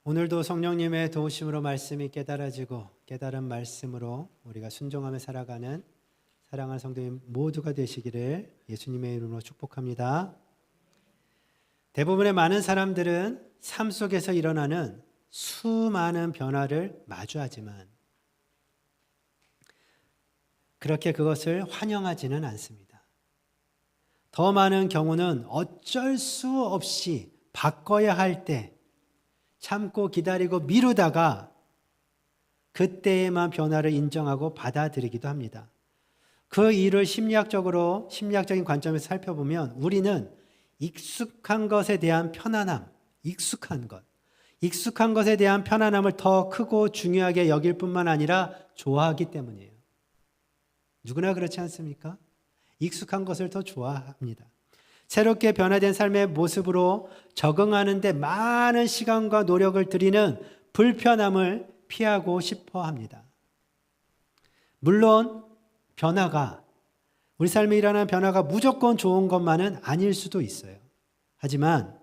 오늘도 성령님의 도우심으로 말씀이 깨달아지고 깨달은 말씀으로 우리가 순종하며 살아가는 사랑하는 성도님 모두가 되시기를 예수님의 이름으로 축복합니다. 대부분의 많은 사람들은 삶 속에서 일어나는 수많은 변화를 마주하지만 그렇게 그것을 환영하지는 않습니다. 더 많은 경우는 어쩔 수 없이 바꿔야 할 때 참고 기다리고 미루다가 그때에만 변화를 인정하고 받아들이기도 합니다. 그 일을 심리학적인 관점에서 살펴보면 우리는 익숙한 것에 대한 편안함, 익숙한 것에 대한 편안함을 더 크고 중요하게 여길 뿐만 아니라 좋아하기 때문이에요. 누구나 그렇지 않습니까? 익숙한 것을 더 좋아합니다. 새롭게 변화된 삶의 모습으로 적응하는 데 많은 시간과 노력을 들이는 불편함을 피하고 싶어 합니다. 물론 우리 삶에 일어나는 변화가 무조건 좋은 것만은 아닐 수도 있어요. 하지만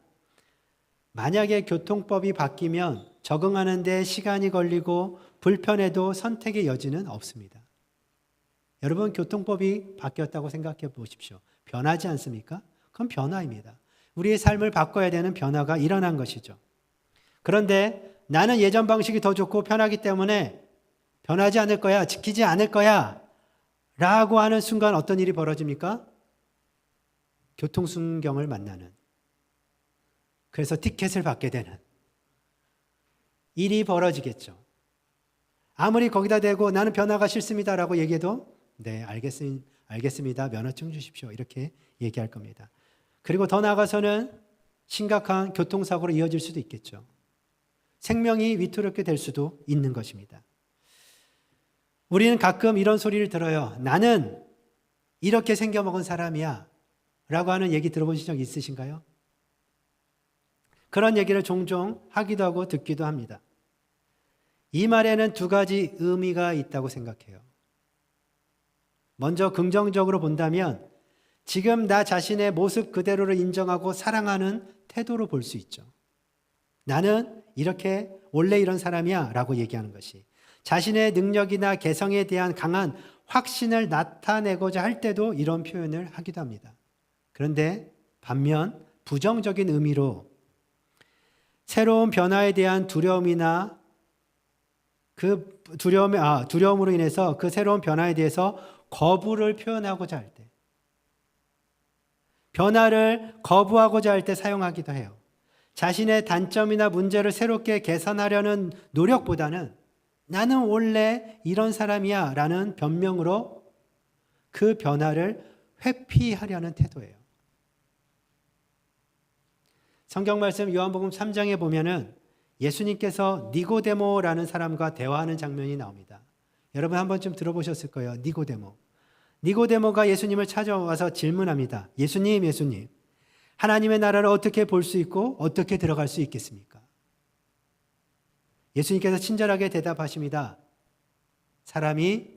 만약에 교통법이 바뀌면 적응하는 데 시간이 걸리고 불편해도 선택의 여지는 없습니다. 여러분, 교통법이 바뀌었다고 생각해 보십시오. 변하지 않습니까? 그건 변화입니다. 우리의 삶을 바꿔야 되는 변화가 일어난 것이죠. 그런데 나는 예전 방식이 더 좋고 편하기 때문에 변하지 않을 거야, 지키지 않을 거야 라고 하는 순간 어떤 일이 벌어집니까? 교통순경을 만나는, 그래서 티켓을 받게 되는 일이 벌어지겠죠. 아무리 거기다 대고 나는 변화가 싫습니다 라고 얘기해도 네, 알겠습니다. 면허증 주십시오. 이렇게 얘기할 겁니다. 그리고 더 나아가서는 심각한 교통사고로 이어질 수도 있겠죠. 생명이 위태롭게 될 수도 있는 것입니다. 우리는 가끔 이런 소리를 들어요. 나는 이렇게 생겨먹은 사람이야 라고 하는 얘기 들어보신 적 있으신가요? 그런 얘기를 종종 하기도 하고 듣기도 합니다. 이 말에는 두 가지 의미가 있다고 생각해요. 먼저 긍정적으로 본다면 지금 나 자신의 모습 그대로를 인정하고 사랑하는 태도로 볼 수 있죠. 나는 원래 이런 사람이야 라고 얘기하는 것이 자신의 능력이나 개성에 대한 강한 확신을 나타내고자 할 때도 이런 표현을 하기도 합니다. 그런데 반면 부정적인 의미로 새로운 변화에 대한 두려움이나 그 두려움으로 인해서 그 새로운 변화에 대해서 거부를 표현하고자 할 때, 변화를 거부하고자 할 때 사용하기도 해요. 자신의 단점이나 문제를 새롭게 개선하려는 노력보다는 나는 원래 이런 사람이야 라는 변명으로 그 변화를 회피하려는 태도예요. 성경 말씀 요한복음 3장에 보면은 예수님께서 니고데모라는 사람과 대화하는 장면이 나옵니다. 여러분 한 번쯤 들어보셨을 거예요. 니고데모가 예수님을 찾아와서 질문합니다. 예수님, 하나님의 나라를 어떻게 볼 수 있고 어떻게 들어갈 수 있겠습니까? 예수님께서 친절하게 대답하십니다. 사람이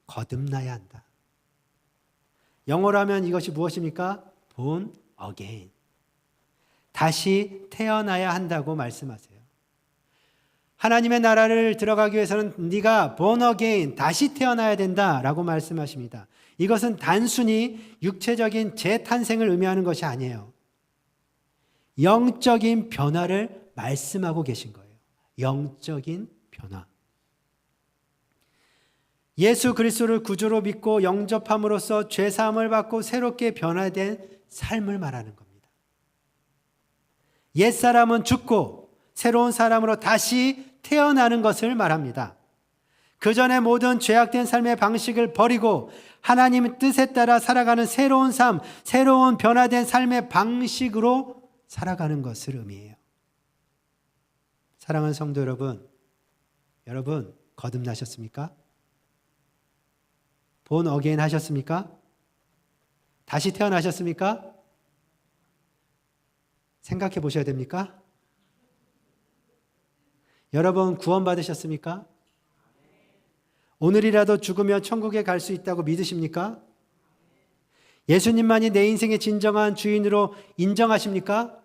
거듭나야 한다. 영어로 하면 이것이 무엇입니까? born again. 다시 태어나야 한다고 말씀하세요. 하나님의 나라를 들어가기 위해서는 네가 born again, 다시 태어나야 된다라고 말씀하십니다. 이것은 단순히 육체적인 재탄생을 의미하는 것이 아니에요. 영적인 변화를 말씀하고 계신 거예요. 영적인 변화. 예수 그리스도를 구주로 믿고 영접함으로써 죄사함을 받고 새롭게 변화된 삶을 말하는 겁니다. 옛사람은 죽고 새로운 사람으로 다시 태어나는 것을 말합니다. 그 전에 모든 죄악된 삶의 방식을 버리고 하나님의 뜻에 따라 살아가는 새로운 삶, 새로운 변화된 삶의 방식으로 살아가는 것을 의미해요. 사랑하는 성도 여러분 거듭나셨습니까? born again 하셨습니까? 다시 태어나셨습니까? 생각해 보셔야 됩니까? 여러분 구원받으셨습니까? 오늘이라도 죽으면 천국에 갈 수 있다고 믿으십니까? 예수님만이 내 인생의 진정한 주인으로 인정하십니까?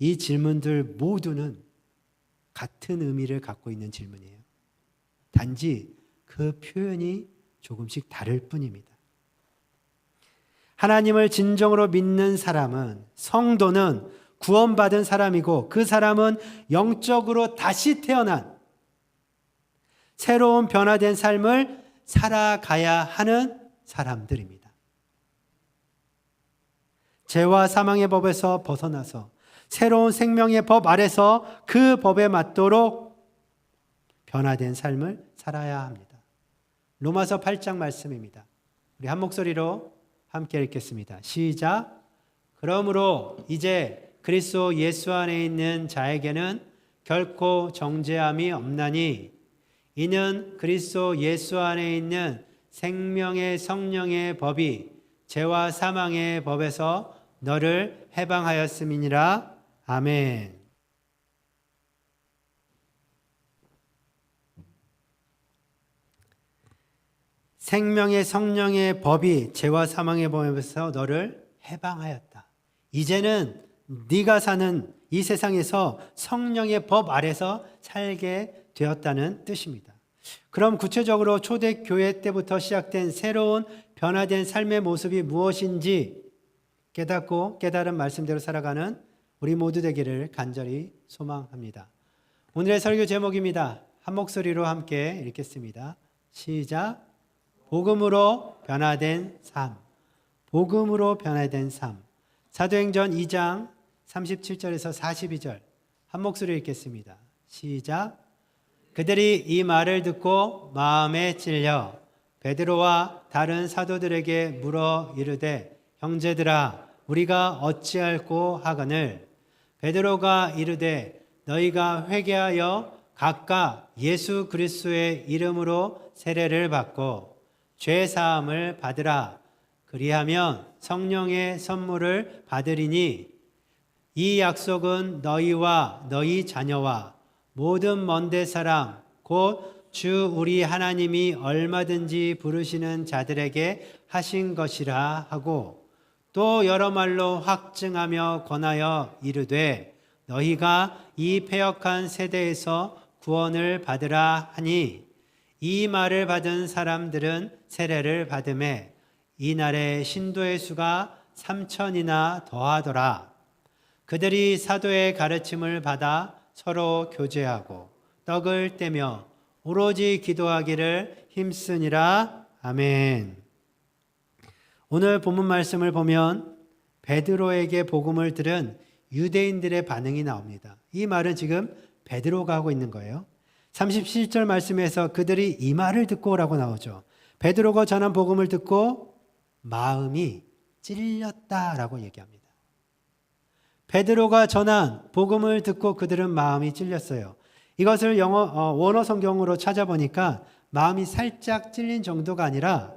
이 질문들 모두는 같은 의미를 갖고 있는 질문이에요. 단지 그 표현이 조금씩 다를 뿐입니다. 하나님을 진정으로 믿는 사람은, 성도는 구원받은 사람이고 그 사람은 영적으로 다시 태어난 새로운 변화된 삶을 살아가야 하는 사람들입니다. 죄와 사망의 법에서 벗어나서 새로운 생명의 법 아래서 그 법에 맞도록 변화된 삶을 살아야 합니다. 로마서 8장 말씀입니다. 우리 한 목소리로 함께 읽겠습니다. 시작. 그러므로 이제 그리스도 예수 안에 있는 자에게는 결코 정죄함이 없나니 이는 그리스도 예수 안에 있는 생명의 성령의 법이 죄와 사망의 법에서 너를 해방하였음이니라. 아멘. 생명의 성령의 법이 죄와 사망의 법에서 너를 해방하였다. 이제는 네가 사는 이 세상에서 성령의 법 아래서 살게 되었다는 뜻입니다. 그럼 구체적으로 초대교회 때부터 시작된 새로운 변화된 삶의 모습이 무엇인지 깨닫고 깨달은 말씀대로 살아가는 우리 모두 되기를 간절히 소망합니다. 오늘의 설교 제목입니다. 한 목소리로 함께 읽겠습니다. 시작. 복음으로 변화된 삶. 복음으로 변화된 삶. 사도행전 2장 37절에서 42절 한 목소리 읽겠습니다. 시작. 그들이 이 말을 듣고 마음에 찔려 베드로와 다른 사도들에게 물어 이르되 형제들아 우리가 어찌할꼬 하거늘. 베드로가 이르되 너희가 회개하여 각각 예수 그리스도의 이름으로 세례를 받고 죄 사함을 받으라. 그리하면 성령의 선물을 받으리니 이 약속은 너희와 너희 자녀와 모든 먼데 사람 곧 주 우리 하나님이 얼마든지 부르시는 자들에게 하신 것이라 하고 또 여러 말로 확증하며 권하여 이르되 너희가 이 패역한 세대에서 구원을 받으라 하니 이 말을 받은 사람들은 세례를 받음에 이날에 신도의 수가 3,000이나 더하더라. 그들이 사도의 가르침을 받아 서로 교제하고 떡을 떼며 오로지 기도하기를 힘쓰니라. 아멘. 오늘 본문 말씀을 보면 베드로에게 복음을 들은 유대인들의 반응이 나옵니다. 이 말은 지금 베드로가 하고 있는 거예요. 37절 말씀에서 그들이 이 말을 듣고 라고 나오죠. 베드로가 전한 복음을 듣고 마음이 찔렸다라고 얘기합니다. 베드로가 전한 복음을 듣고 그들은 마음이 찔렸어요. 이것을 원어 성경으로 찾아보니까 마음이 살짝 찔린 정도가 아니라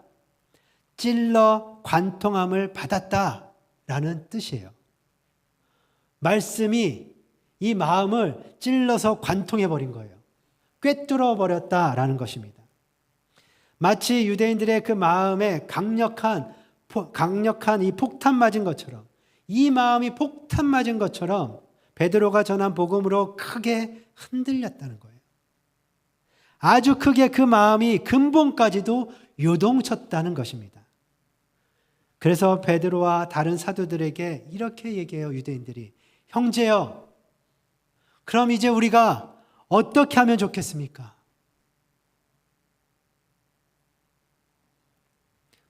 찔러 관통함을 받았다라는 뜻이에요. 말씀이 이 마음을 찔러서 관통해버린 거예요. 꿰뚫어 버렸다라는 것입니다. 마치 유대인들의 그 마음에 강력한 이 폭탄 맞은 것처럼, 이 마음이 폭탄 맞은 것처럼 베드로가 전한 복음으로 크게 흔들렸다는 거예요. 아주 크게 그 마음이 근본까지도 요동쳤다는 것입니다. 그래서 베드로와 다른 사도들에게 이렇게 얘기해요. 유대인들이 형제여, 그럼 이제 우리가 어떻게 하면 좋겠습니까?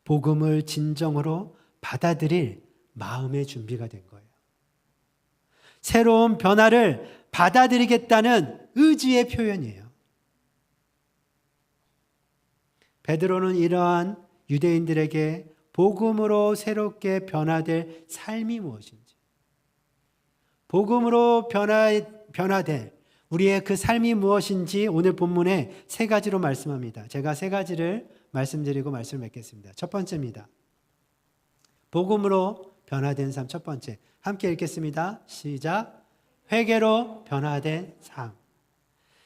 복음을 진정으로 받아들일 마음의 준비가 된 거예요. 새로운 변화를 받아들이겠다는 의지의 표현이에요. 베드로는 이러한 유대인들에게 복음으로 새롭게 변화될 삶이 무엇인지, 복음으로 변화될 우리의 그 삶이 무엇인지 오늘 본문에 세 가지로 말씀합니다. 제가 세 가지를 말씀드리고 말씀을 맺겠습니다. 첫 번째입니다. 복음으로 변화된 삶. 첫 번째, 함께 읽겠습니다. 시작. 회개로 변화된 삶.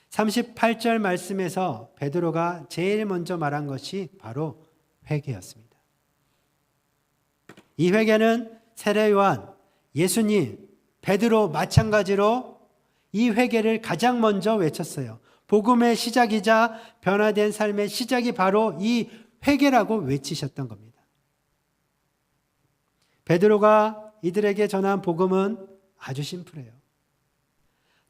38절 말씀에서 베드로가 제일 먼저 말한 것이 바로 회개였습니다. 이 회개는 세례요한, 예수님, 베드로 마찬가지로 이 회개를 가장 먼저 외쳤어요. 복음의 시작이자 변화된 삶의 시작이 바로 이 회개라고 외치셨던 겁니다. 베드로가 이들에게 전한 복음은 아주 심플해요.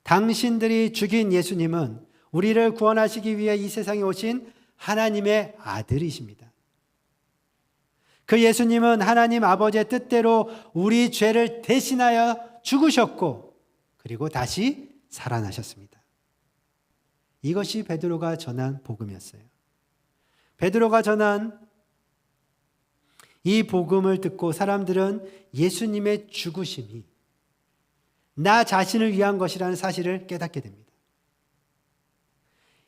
당신들이 죽인 예수님은 우리를 구원하시기 위해 이 세상에 오신 하나님의 아들이십니다. 그 예수님은 하나님 아버지의 뜻대로 우리 죄를 대신하여 죽으셨고 그리고 다시 살아나셨습니다. 이것이 베드로가 전한 복음이었어요. 베드로가 전한 이 복음을 듣고 사람들은 예수님의 죽으심이 나 자신을 위한 것이라는 사실을 깨닫게 됩니다.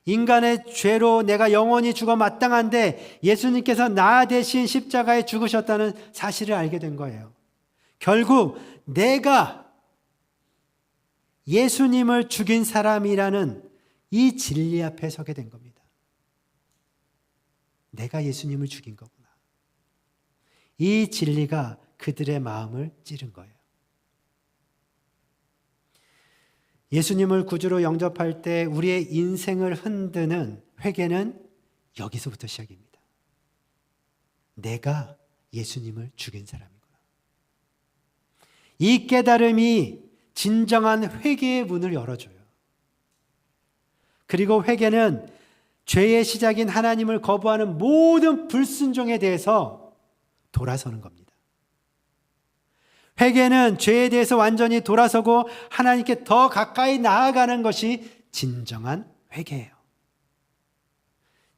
인간의 죄로 내가 영원히 죽어 마땅한데 예수님께서 나 대신 십자가에 죽으셨다는 사실을 알게 된 거예요. 결국 내가 예수님을 죽인 사람이라는 이 진리 앞에 서게 된 겁니다. 내가 예수님을 죽인 거구나. 이 진리가 그들의 마음을 찌른 거예요. 예수님을 구주로 영접할 때 우리의 인생을 흔드는 회개는 여기서부터 시작입니다. 내가 예수님을 죽인 사람이구나. 이 깨달음이 진정한 회개의 문을 열어줘요. 그리고 회개는 죄의 시작인 하나님을 거부하는 모든 불순종에 대해서 돌아서는 겁니다. 회개는 죄에 대해서 완전히 돌아서고 하나님께 더 가까이 나아가는 것이 진정한 회개예요.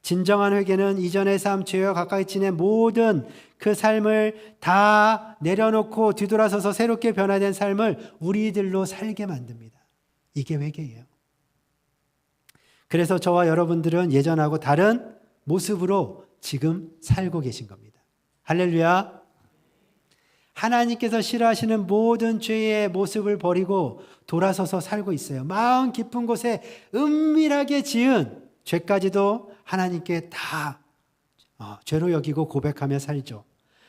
진정한 회개는 이전의 삶, 죄와 가까이 지낸 모든 그 삶을 다 내려놓고 뒤돌아서서 새롭게 변화된 삶을 우리들로 살게 만듭니다. 이게 회개예요. 그래서 저와 여러분들은 예전하고 다른 모습으로 지금 살고 계신 겁니다. 할렐루야. 하나님께서 싫어하시는 모든 죄의 모습을 버리고 돌아서서 살고 있어요. 마음 깊은 곳에 은밀하게 지은 죄까지도 하나님께 다 죄로 여기고 고백하며 살죠.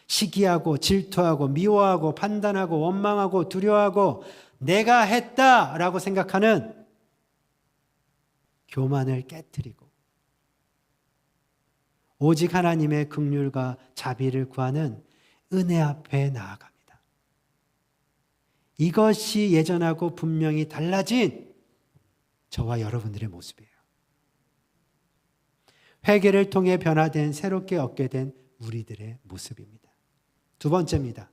시기하고 질투하고 미워하고 판단하고 원망하고 두려워하고 내가 했다라고 생각하는 교만을 깨트리고 오직 하나님의 긍휼과 자비를 구하는 은혜 앞에 나아갑니다. 이것이 예전하고 분명히 달라진 저와 여러분들의 모습이에요. 회개를 통해 변화된 새롭게 얻게 된 우리들의 모습입니다. 두 번째입니다.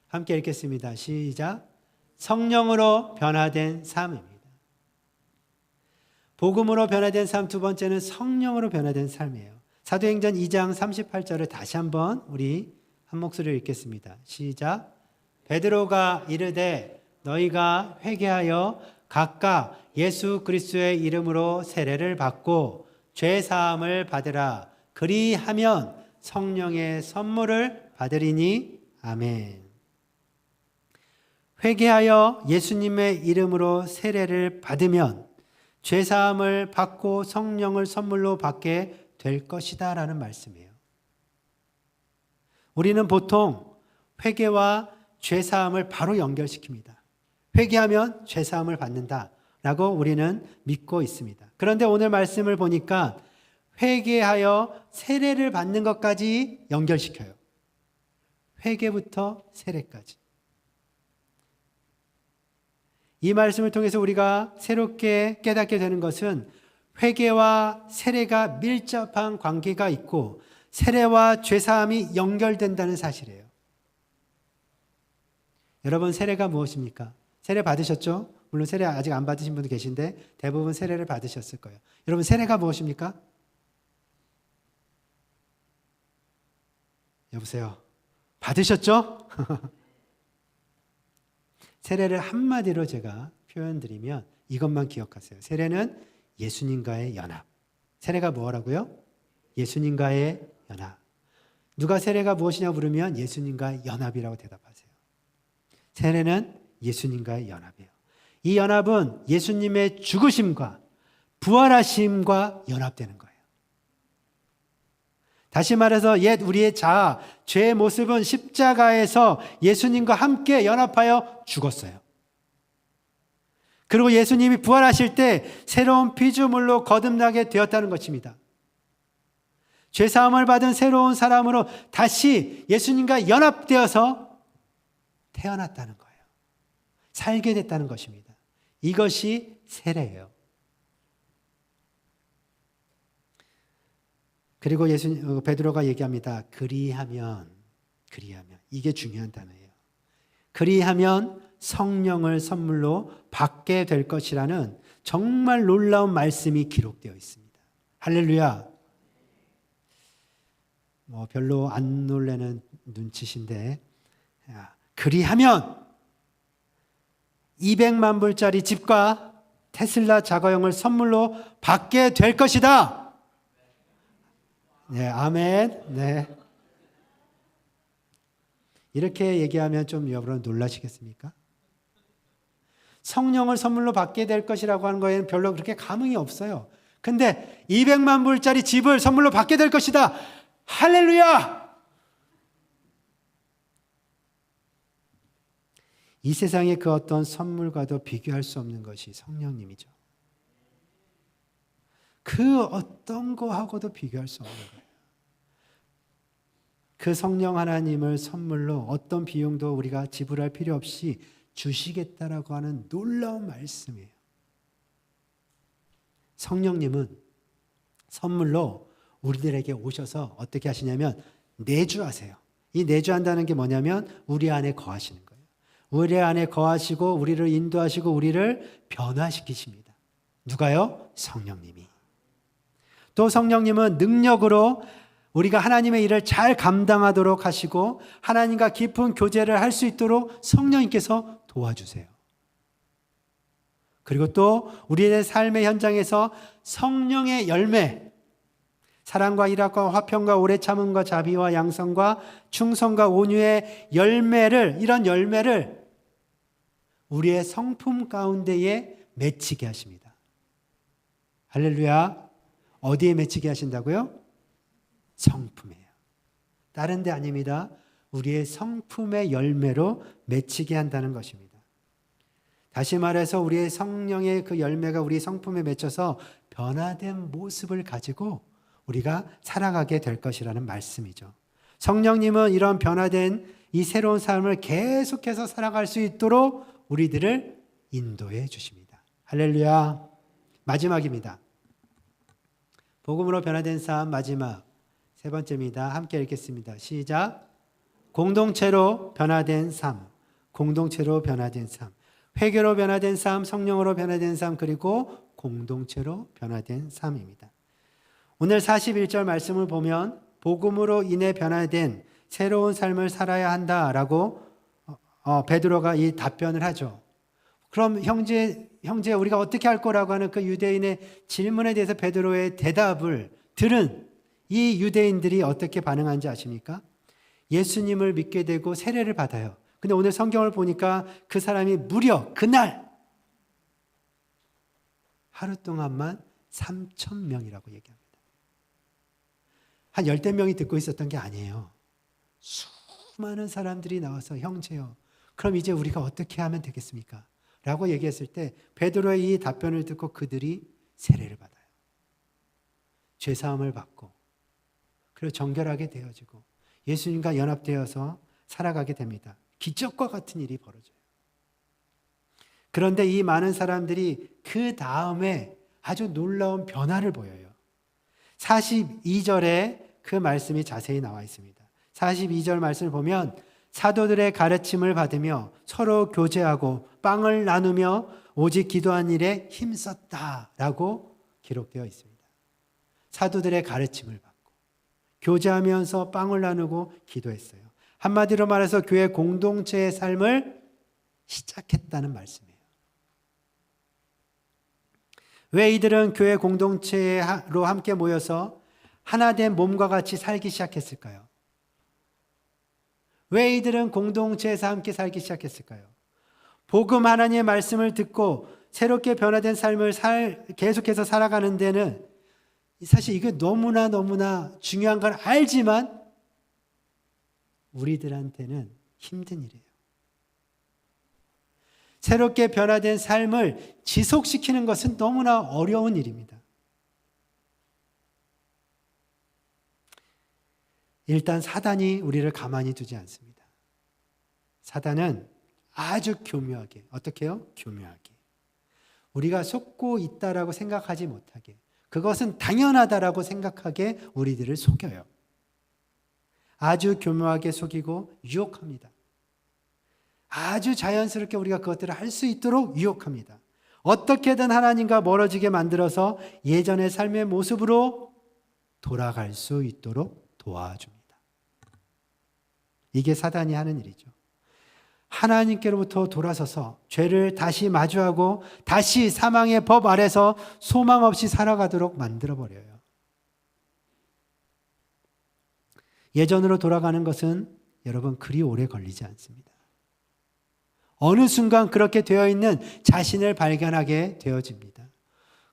함께 읽겠습니다. 시작. 성령으로 변화된 삶입니다. 복음으로 변화된 삶 두 번째는 성령으로 변화된 삶이에요. 사도행전 2장 38절을 다시 한번 우리 한 목소리로 읽겠습니다. 시작. 베드로가 이르되 너희가 회개하여 각각 예수 그리스도의 이름으로 세례를 받고 죄 사함을 받으라. 그리하면 성령의 선물을 받으리니 아멘. 회개하여 예수님의 이름으로 세례를 받으면 죄 사함을 받고 성령을 선물로 받게 될 것이다 라는 말씀이에요. 우리는 보통 회개와 죄사함을 바로 연결시킵니다. 회개하면 죄사함을 받는다 라고 우리는 믿고 있습니다. 그런데 오늘 말씀을 보니까 회개하여 세례를 받는 것까지 연결시켜요. 회개부터 세례까지. 이 말씀을 통해서 우리가 새롭게 깨닫게 되는 것은 회개와 세례가 밀접한 관계가 있고 세례와 죄사함이 연결된다는 사실이에요. 여러분, 세례가 무엇입니까? 세례 받으셨죠? 물론 세례 아직 안 받으신 분도 계신데 대부분 세례를 받으셨을 거예요. 여러분, 세례가 무엇입니까? 여보세요? 받으셨죠? 세례를 한마디로 제가 표현드리면 이것만 기억하세요. 세례는 예수님과의 연합. 세례가 뭐라고요? 예수님과의 연합. 누가 세례가 무엇이냐고 물으면 예수님과의 연합이라고 대답하세요. 세례는 예수님과의 연합이에요. 이 연합은 예수님의 죽으심과 부활하심과 연합되는 거예요. 다시 말해서 옛 우리의 자아, 죄의 모습은 십자가에서 예수님과 함께 연합하여 죽었어요. 그리고 예수님이 부활하실 때 새로운 피조물로 거듭나게 되었다는 것입니다. 죄사함을 받은 새로운 사람으로 다시 예수님과 연합되어서 태어났다는 거예요. 살게 됐다는 것입니다. 이것이 세례예요. 그리고 베드로가 얘기합니다. 그리하면 이게 중요한 단어예요. 그리하면 성령을 선물로 받게 될 것이라는 정말 놀라운 말씀이 기록되어 있습니다. 할렐루야. 별로 안 놀라는 눈치신데, 그리하면 200만 불짜리 집과 테슬라 자가용을 선물로 받게 될 것이다. 네, 아멘. 네. 이렇게 얘기하면 좀 여러분 놀라시겠습니까? 성령을 선물로 받게 될 것이라고 하는 거에는 별로 그렇게 감흥이 없어요. 근데 200만 불짜리 집을 선물로 받게 될 것이다. 할렐루야! 이 세상의 그 어떤 선물과도 비교할 수 없는 것이 성령님이죠. 그 어떤 거하고도 비교할 수 없는 거예요. 그 성령 하나님을 선물로 어떤 비용도 우리가 지불할 필요 없이 주시겠다라고 하는 놀라운 말씀이에요. 성령님은 선물로 우리들에게 오셔서 어떻게 하시냐면 내주하세요. 이 내주한다는 게 뭐냐면 우리 안에 거하시는 거예요. 우리 안에 거하시고 우리를 인도하시고 우리를 변화시키십니다. 누가요? 성령님이. 또 성령님은 능력으로 우리가 하나님의 일을 잘 감당하도록 하시고 하나님과 깊은 교제를 할 수 있도록 성령님께서 도와주세요. 그리고 또 우리의 삶의 현장에서 성령의 열매, 사랑과 일합과 화평과 오래 참음과 자비와 양성과 충성과 온유의 열매를, 이런 열매를 우리의 성품 가운데에 맺히게 하십니다. 할렐루야. 어디에 맺히게 하신다고요? 성품이에요. 다른 데 아닙니다. 우리의 성품의 열매로 맺히게 한다는 것입니다. 다시 말해서 우리의 성령의 그 열매가 우리 성품에 맺혀서 변화된 모습을 가지고 우리가 살아가게 될 것이라는 말씀이죠. 성령님은 이런 변화된 이 새로운 삶을 계속해서 살아갈 수 있도록 우리들을 인도해 주십니다. 할렐루야. 마지막입니다. 복음으로 변화된 삶 마지막 세 번째입니다. 함께 읽겠습니다. 시작. 공동체로 변화된 삶, 공동체로 변화된 삶, 회개로 변화된 삶, 성령으로 변화된 삶, 그리고 공동체로 변화된 삶입니다. 오늘 41절 말씀을 보면 복음으로 인해 변화된 새로운 삶을 살아야 한다라고 베드로가 이 답변을 하죠. 그럼 형제 우리가 어떻게 할 거라고 하는 그 유대인의 질문에 대해서 베드로의 대답을 들은 이 유대인들이 어떻게 반응한지 아십니까? 예수님을 믿게 되고 세례를 받아요. 근데 오늘 성경을 보니까 그 사람이 무려 그날 하루 동안만 3,000명이라고 얘기합니다. 한 10명이 듣고 있었던 게 아니에요. 수많은 사람들이 나와서 형제요, 그럼 이제 우리가 어떻게 하면 되겠습니까? 라고 얘기했을 때 베드로의 이 답변을 듣고 그들이 세례를 받아요. 죄사함을 받고 그리고 정결하게 되어지고 예수님과 연합되어서 살아가게 됩니다. 기적과 같은 일이 벌어져요. 그런데 이 많은 사람들이 그 다음에 아주 놀라운 변화를 보여요. 42절에 그 말씀이 자세히 나와 있습니다. 42절 말씀을 보면 사도들의 가르침을 받으며 서로 교제하고 빵을 나누며 오직 기도한 일에 힘썼다라고 기록되어 있습니다. 사도들의 가르침을 받고 교제하면서 빵을 나누고 기도했어요. 한마디로 말해서 교회 공동체의 삶을 시작했다는 말씀이에요. 왜 이들은 교회 공동체로 함께 모여서 하나된 몸과 같이 살기 시작했을까요? 왜 이들은 공동체에서 함께 살기 시작했을까요? 복음 하나님의 말씀을 듣고 새롭게 변화된 삶을 계속해서 살아가는 데는 사실 이게 너무나 중요한 걸 알지만 우리들한테는 힘든 일이에요. 새롭게 변화된 삶을 지속시키는 것은 너무나 어려운 일입니다. 일단 사단이 우리를 가만히 두지 않습니다. 사단은 아주 교묘하게, 어떻게 해요? 교묘하게. 우리가 속고 있다라고 생각하지 못하게, 그것은 당연하다라고 생각하게 우리들을 속여요. 아주 교묘하게 속이고 유혹합니다. 아주 자연스럽게 우리가 그것들을 할 수 있도록 유혹합니다. 어떻게든 하나님과 멀어지게 만들어서 예전의 삶의 모습으로 돌아갈 수 있도록 도와줍니다. 이게 사단이 하는 일이죠. 하나님께로부터 돌아서서 죄를 다시 마주하고 다시 사망의 법 아래서 소망 없이 살아가도록 만들어버려요. 예전으로 돌아가는 것은 여러분 그리 오래 걸리지 않습니다. 어느 순간 그렇게 되어 있는 자신을 발견하게 되어집니다.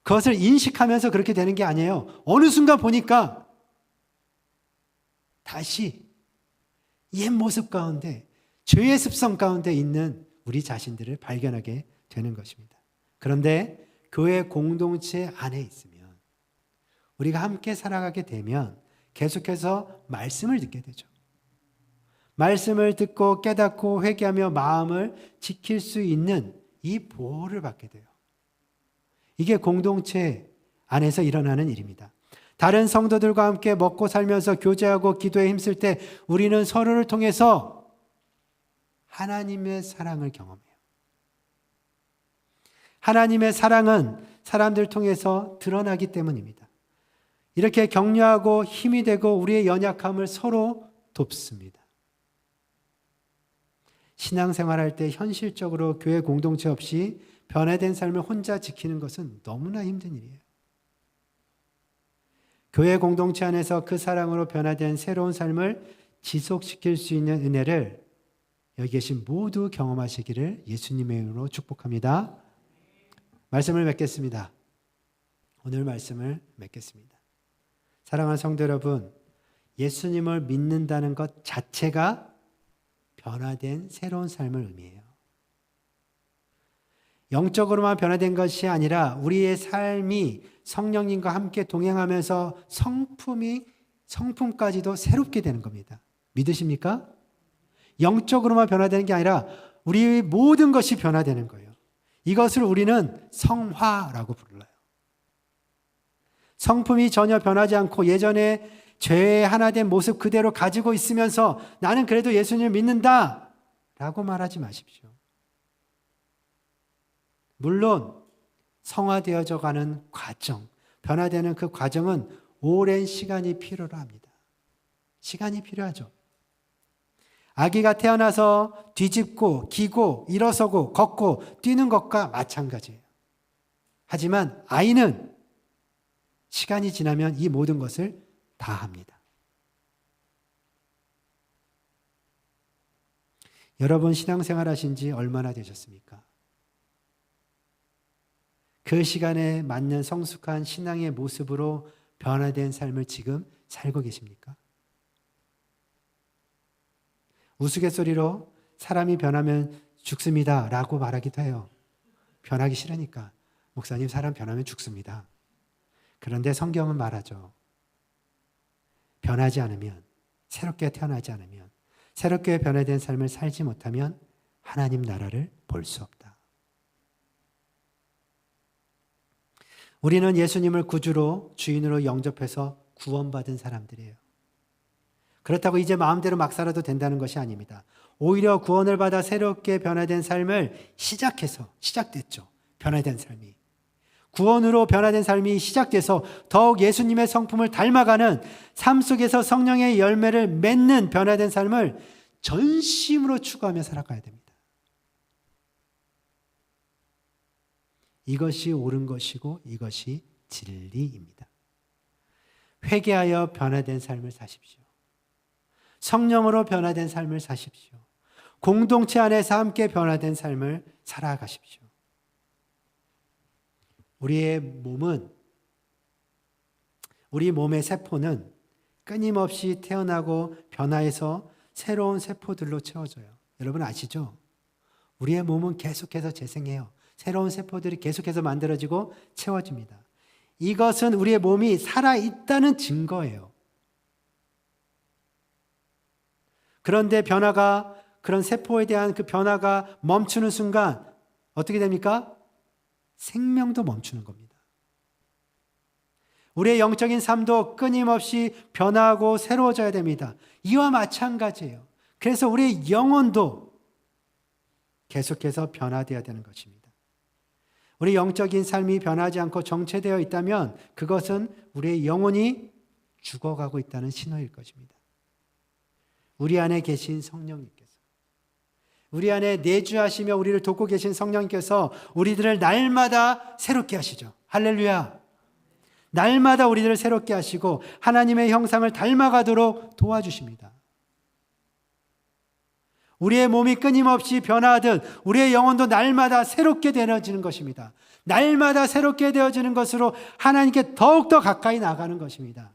그것을 인식하면서 그렇게 되는 게 아니에요. 어느 순간 보니까 다시 옛 모습 가운데, 죄의 습성 가운데 있는 우리 자신들을 발견하게 되는 것입니다. 그런데 교회 공동체 안에 있으면, 우리가 함께 살아가게 되면 계속해서 말씀을 듣게 되죠. 말씀을 듣고 깨닫고 회개하며 마음을 지킬 수 있는 이 보호를 받게 돼요. 이게 공동체 안에서 일어나는 일입니다. 다른 성도들과 함께 먹고 살면서 교제하고 기도에 힘쓸 때 우리는 서로를 통해서 하나님의 사랑을 경험해요. 하나님의 사랑은 사람들 통해서 드러나기 때문입니다. 이렇게 격려하고 힘이 되고 우리의 연약함을 서로 돕습니다. 신앙생활할 때 현실적으로 교회 공동체 없이 변화된 삶을 혼자 지키는 것은 너무나 힘든 일이에요. 교회 공동체 안에서 그 사랑으로 변화된 새로운 삶을 지속시킬 수 있는 은혜를 여기 계신 모두 경험하시기를 예수님의 이름으로 축복합니다. 말씀을 맺겠습니다. 오늘 말씀을 맺겠습니다. 사랑하는 성도 여러분, 예수님을 믿는다는 것 자체가 변화된 새로운 삶을 의미해요. 영적으로만 변화된 것이 아니라 우리의 삶이 성령님과 함께 동행하면서 성품까지도 새롭게 되는 겁니다. 믿으십니까? 영적으로만 변화되는 게 아니라 우리의 모든 것이 변화되는 거예요. 이것을 우리는 성화라고 불러요. 성품이 전혀 변하지 않고 예전에 죄의 하나 된 모습 그대로 가지고 있으면서 나는 그래도 예수님을 믿는다 라고 말하지 마십시오. 물론 성화되어져 가는 과정, 변화되는 그 과정은 오랜 시간이 필요로 합니다. 시간이 필요하죠. 아기가 태어나서 뒤집고 기고 일어서고 걷고 뛰는 것과 마찬가지예요. 하지만 아이는 시간이 지나면 이 모든 것을 다 합니다. 여러분 신앙생활 하신 지 얼마나 되셨습니까? 그 시간에 맞는 성숙한 신앙의 모습으로 변화된 삶을 지금 살고 계십니까? 우스갯소리로 사람이 변하면 죽습니다 라고 말하기도 해요. 변하기 싫으니까. 목사님, 사람 변하면 죽습니다. 그런데 성경은 말하죠. 변하지 않으면, 새롭게 태어나지 않으면, 새롭게 변화된 삶을 살지 못하면 하나님 나라를 볼 수 없다. 우리는 예수님을 구주로, 주인으로 영접해서 구원받은 사람들이에요. 그렇다고 이제 마음대로 막 살아도 된다는 것이 아닙니다. 오히려 구원을 받아 새롭게 변화된 삶을 시작됐죠. 변화된 삶이. 구원으로 변화된 삶이 시작돼서 더욱 예수님의 성품을 닮아가는 삶 속에서 성령의 열매를 맺는 변화된 삶을 전심으로 추구하며 살아가야 됩니다. 이것이 옳은 것이고 이것이 진리입니다. 회개하여 변화된 삶을 사십시오. 성령으로 변화된 삶을 사십시오. 공동체 안에서 함께 변화된 삶을 살아가십시오. 우리의 몸은 우리 몸의 세포는 끊임없이 태어나고 변화해서 새로운 세포들로 채워져요. 여러분 아시죠? 우리의 몸은 계속해서 재생해요. 새로운 세포들이 계속해서 만들어지고 채워집니다. 이것은 우리의 몸이 살아있다는 증거예요. 그런데 그런 세포에 대한 그 변화가 멈추는 순간 어떻게 됩니까? 생명도 멈추는 겁니다. 우리의 영적인 삶도 끊임없이 변화하고 새로워져야 됩니다. 이와 마찬가지예요. 그래서 우리의 영혼도 계속해서 변화되어야 되는 것입니다. 우리 영적인 삶이 변하지 않고 정체되어 있다면 그것은 우리의 영혼이 죽어가고 있다는 신호일 것입니다. 우리 안에 계신 성령님께서, 우리 안에 내주하시며 우리를 돕고 계신 성령님께서 우리들을 날마다 새롭게 하시죠. 할렐루야. 날마다 우리들을 새롭게 하시고 하나님의 형상을 닮아가도록 도와주십니다. 우리의 몸이 끊임없이 변화하듯 우리의 영혼도 날마다 새롭게 되어지는 것입니다. 날마다 새롭게 되어지는 것으로 하나님께 더욱더 가까이 나가는 것입니다.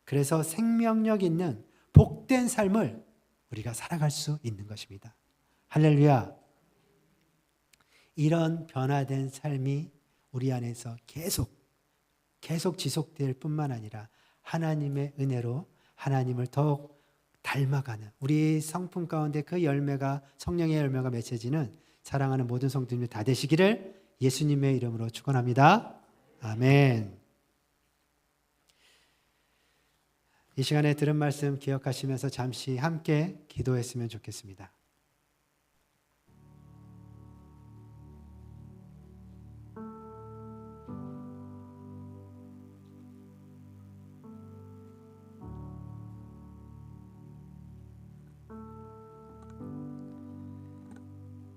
그래서 생명력 있는 복된 삶을 우리가 살아갈 수 있는 것입니다. 할렐루야. 이런 변화된 삶이 우리 안에서 계속 지속될 뿐만 아니라 하나님의 은혜로 하나님을 더욱 닮아가는 우리 성품 가운데 그 열매가, 성령의 열매가 맺혀지는 사랑하는 모든 성도님들 다 되시기를 예수님의 이름으로 축원합니다. 아멘. 이 시간에 들은 말씀 기억하시면서 잠시 함께 기도했으면 좋겠습니다.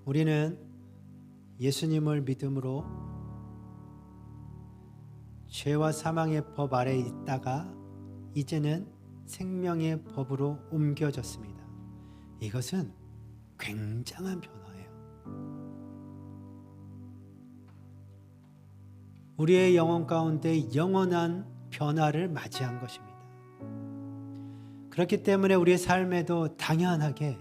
우리는 예수님을 믿음으로 죄와 사망의 법 아래에 있다가 이제는 생명의 법으로 옮겨졌습니다. 이것은 굉장한 변화예요. 우리의 영혼 가운데 영원한 변화를 맞이한 것입니다. 그렇기 때문에 우리의 삶에도 당연하게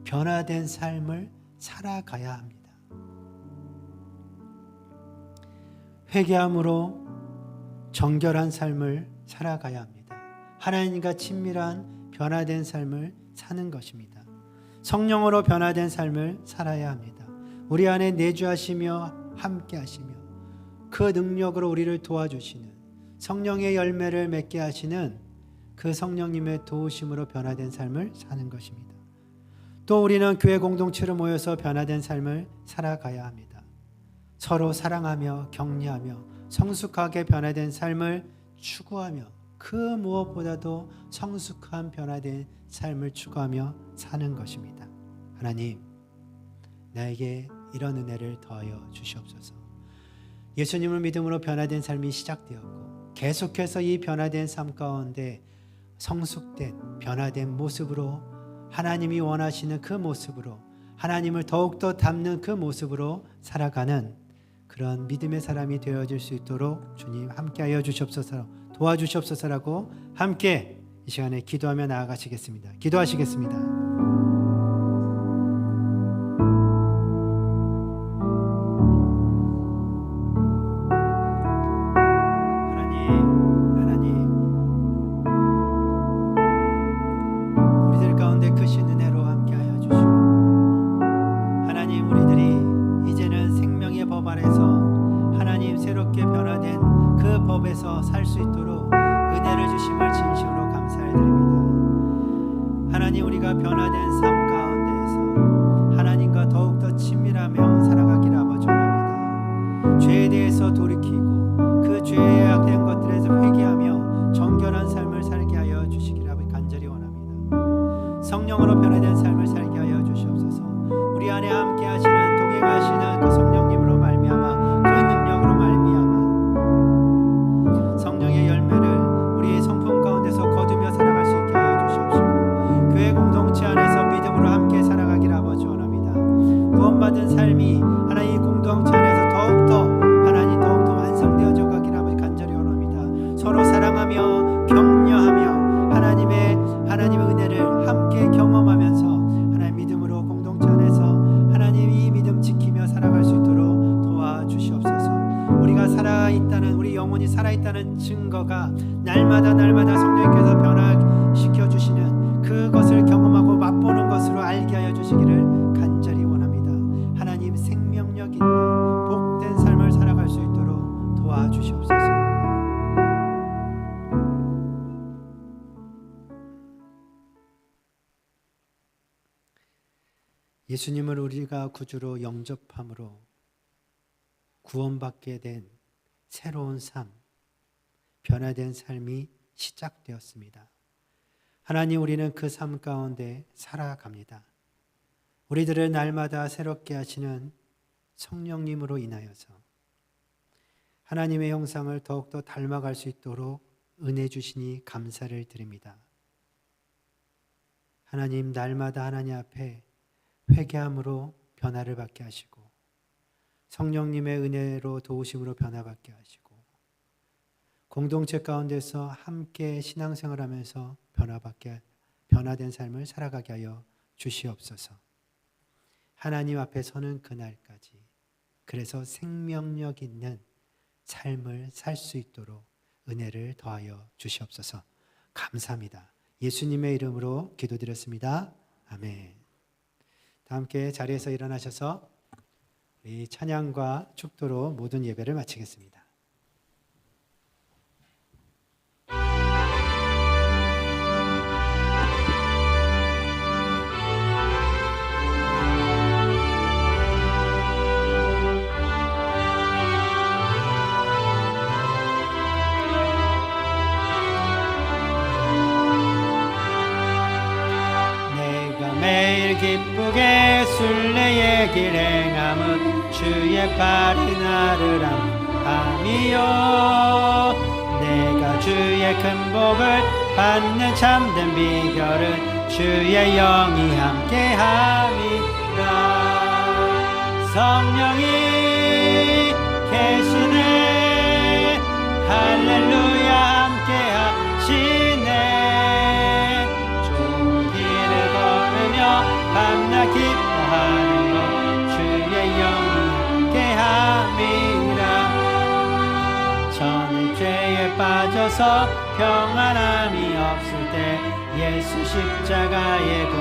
변화된 삶을 살아가야 합니다. 회개함으로 정결한 삶을 살아가야 합니다. 하나님과 친밀한 변화된 삶을 사는 것입니다. 성령으로 변화된 삶을 살아야 합니다. 우리 안에 내주하시며 함께하시며 그 능력으로 우리를 도와주시는 성령의 열매를 맺게 하시는 그 성령님의 도우심으로 변화된 삶을 사는 것입니다. 또 우리는 교회 공동체로 모여서 변화된 삶을 살아가야 합니다. 서로 사랑하며 격려하며 성숙하게 변화된 삶을 추구하며 그 무엇보다도 성숙한 변화된 삶을 추구하며 사는 것입니다. 하나님, 나에게 이런 은혜를 더하여 주시옵소서. 예수님을 믿음으로 변화된 삶이 시작되었고 계속해서 이 변화된 삶 가운데 성숙된 변화된 모습으로 하나님이 원하시는 그 모습으로 하나님을 더욱더 닮는 그 모습으로 살아가는 그런 믿음의 사람이 되어질 수 있도록 주님 함께하여 주시옵소서, 도와주시옵소서라고 함께 이 시간에 기도하며 나아가시겠습니다. 기도하시겠습니다. 살 수 있도록 은혜를 주심을 진심으로 감사드립니다. 하나님, 우리가 변화된 삶 가운데에서 하나님과 더욱더 친밀하며 살아가기를 아버지 원합니다. 죄에 대해서 돌이키고 그 죄에 악된 것들에서 회개하며 정결한 삶을 살게 하여 주시기를 아버지 간절히 원합니다. 성령으로 변화된 삶을 살게 하여 주시옵소서. 우리 안에 함께 하시는 동행하시는 그 성령님으로 말미암아 그 능력으로 말미암아 성령의 열매를 우리의 성품 가운데서 거두며 살아갈 수 있게 하여 주시옵시고 교회 공동체 안에서 믿음으로 함께 살아가기를 아버지 원합니다. 구원받은 삶이 하나님 공동체 안에서 더욱더 하나님 더욱더 완성 살아있다는, 우리 영혼이 살아있다는 증거가 날마다 날마다 성령님께서 변화시켜 주시는 그것을 경험하고 맛보는 것으로 알게 하여 주시기를 간절히 원합니다. 하나님, 생명력 있는 복된 삶을 살아갈 수 있도록 도와주시옵소서. 예수님을 우리가 구주로 영접함으로 구원받게 된 새로운 삶, 변화된 삶이 시작되었습니다. 하나님, 우리는 그 삶 가운데 살아갑니다. 우리들을 날마다 새롭게 하시는 성령님으로 인하여서 하나님의 형상을 더욱더 닮아갈 수 있도록 은혜 주시니 감사를 드립니다. 하나님, 날마다 하나님 앞에 회개함으로 변화를 받게 하시고 성령님의 은혜로 도우심으로 변화받게 하시고 공동체 가운데서 함께 신앙생활하면서 변화된 삶을 살아가게 하여 주시옵소서. 하나님 앞에 서는 그날까지, 그래서 생명력 있는 삶을 살 수 있도록 은혜를 더하여 주시옵소서. 감사합니다. 예수님의 이름으로 기도드렸습니다. 아멘. 다 함께 자리에서 일어나셔서 우리 찬양과 축도로 모든 예배를 마치겠습니다. 기쁘게 순례의 길 행함은 주의 발이 나를 함이요, 내가 주의 큰 복을 받는 참된 비결은 주의 영이 함께함이라. 성령이 계시네, 할렐루야 함께하시네. 밤낮 기뻐하는 것 주의 영이 함께함이라. 전에 죄에 빠져서 평안함이 없을 때 예수 십자가의 공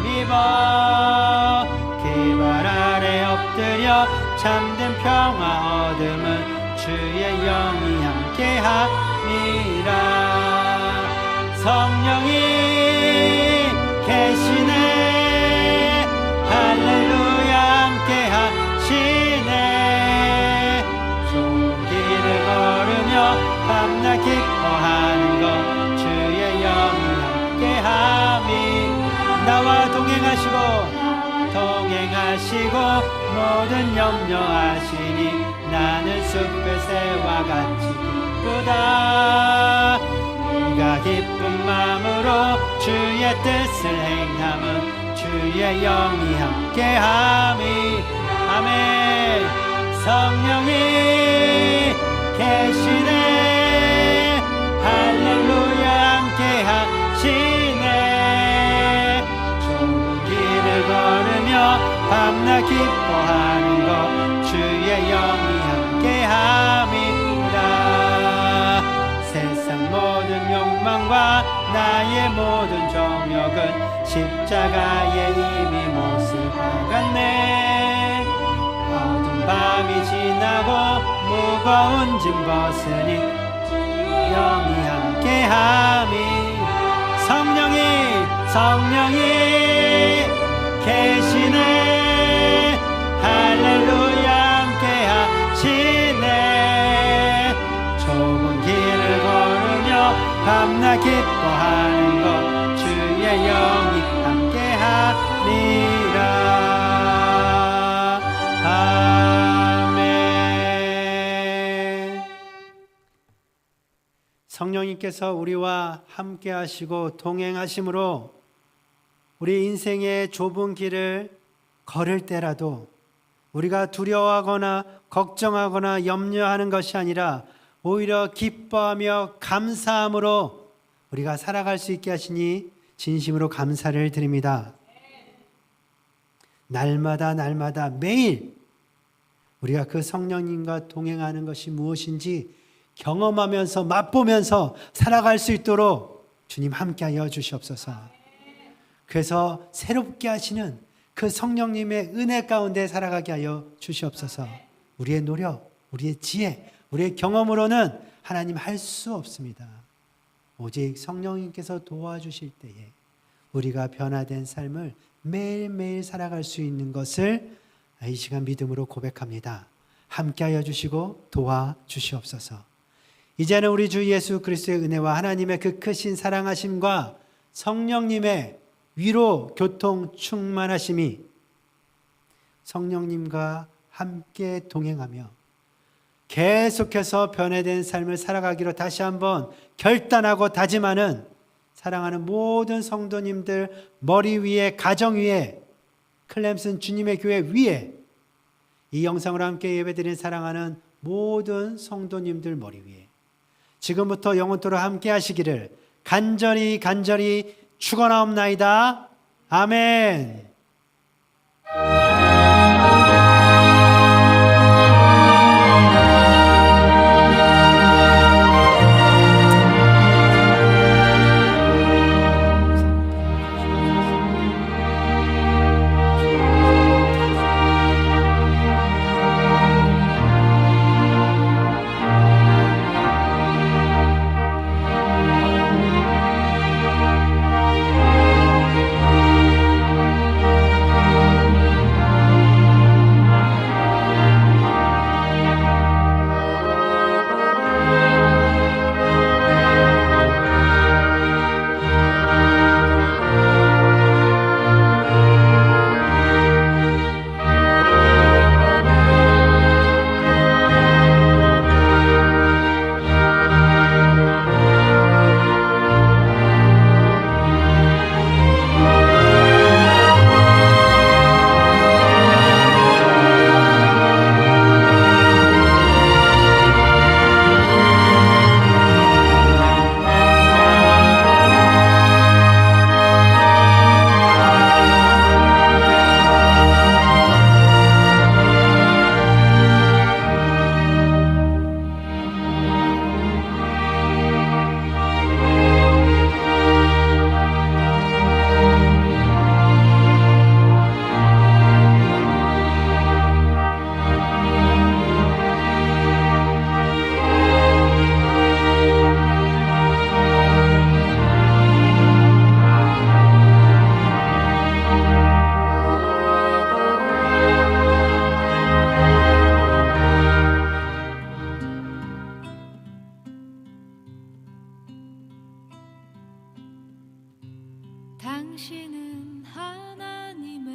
힘입어 그 발 아래 엎드려 참된 평화 얻음은 주의 영이 함께함이라. 성령이 계시네, 할렐루야 함께하시네. 좋은 길을 걸으며 밤낮 기뻐하는 것 주의 영이 함께함이. 나와 동행하시고 모든 염려하시니 나는 숲의 새와 같이 기쁘다. 네가 기쁜 마음으로 주의 뜻을 행함은 주의 영이 함께함이. 아멘. 성령이 계시네, 할렐루야 함께하시네. 좋은 길을 걸으며 밤낮 기뻐하는 것 주의 영이 함께함이라. 세상 모든 욕망과 나의 모든 정욕은 십자가에 이미 못을 박았네. 어두운 밤이 지나고 무거운 짐 벗으니 영이 함께함이. 성령이 계시네, 할렐루야 함께하시네. 좁은 길을 걸으며 밤낮 기뻐하는 것 주의 영이 함께함이라. 아멘. 성령님께서 우리와 함께하시고 동행하심으로 우리 인생의 좁은 길을 걸을 때라도 우리가 두려워하거나 걱정하거나 염려하는 것이 아니라 오히려 기뻐하며 감사함으로 우리가 살아갈 수 있게 하시니 진심으로 감사를 드립니다. 날마다 매일 우리가 그 성령님과 동행하는 것이 무엇인지 경험하면서 맛보면서 살아갈 수 있도록 주님 함께하여 주시옵소서. 그래서 새롭게 하시는 그 성령님의 은혜 가운데 살아가게 하여 주시옵소서. 우리의 노력, 우리의 지혜, 우리의 경험으로는 하나님 할 수 없습니다. 오직 성령님께서 도와주실 때에 우리가 변화된 삶을 매일매일 살아갈 수 있는 것을 이 시간 믿음으로 고백합니다. 함께하여 주시고 도와주시옵소서. 이제는 우리 주 예수 그리스도의 은혜와 하나님의 그 크신 사랑하심과 성령님의 위로 교통 충만하심이 성령님과 함께 동행하며 계속해서 변화된 삶을 살아가기로 다시 한번 결단하고 다짐하는 사랑하는 모든 성도님들 머리 위에, 가정 위에, 클램슨 주님의 교회 위에, 이 영상으로 함께 예배드린 사랑하는 모든 성도님들 머리 위에 지금부터 영원토록 함께 하시기를 간절히 축원하옵나이다. 아멘. 당신은 하나님의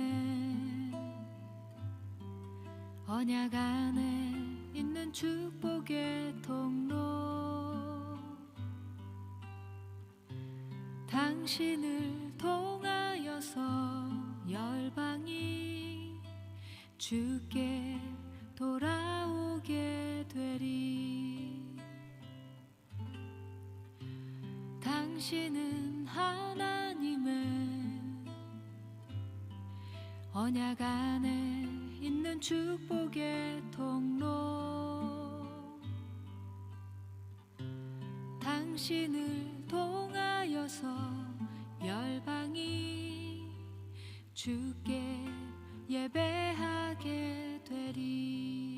언약 안에 있는 축복의 통로, 당신을 통하여서 열방이 주께 돌아오게 되리. 당신은 하나님의 언약 안에 있는 축복의 통로, 당신을 통하여서 열방이 주께 예배하게 되리.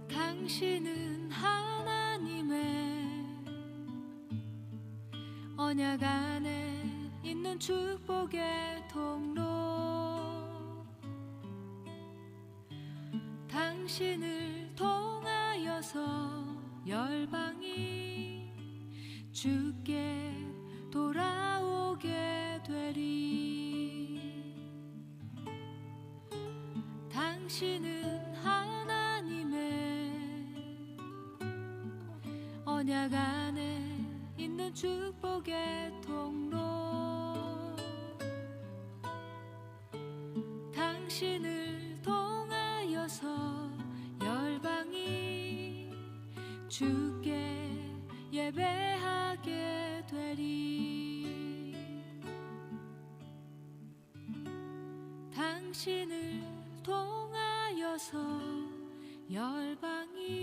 당신은 하나님의 언약 안에 있는 축복의 통로, 당신을 통하여서 열방이 주께 돌아오게 되리. 당신은 하나님의 언약 안에 있는 축복의 통로 당신을 통하여서 열방이 주께 예배하게 되리 당신을 통하여서 열방이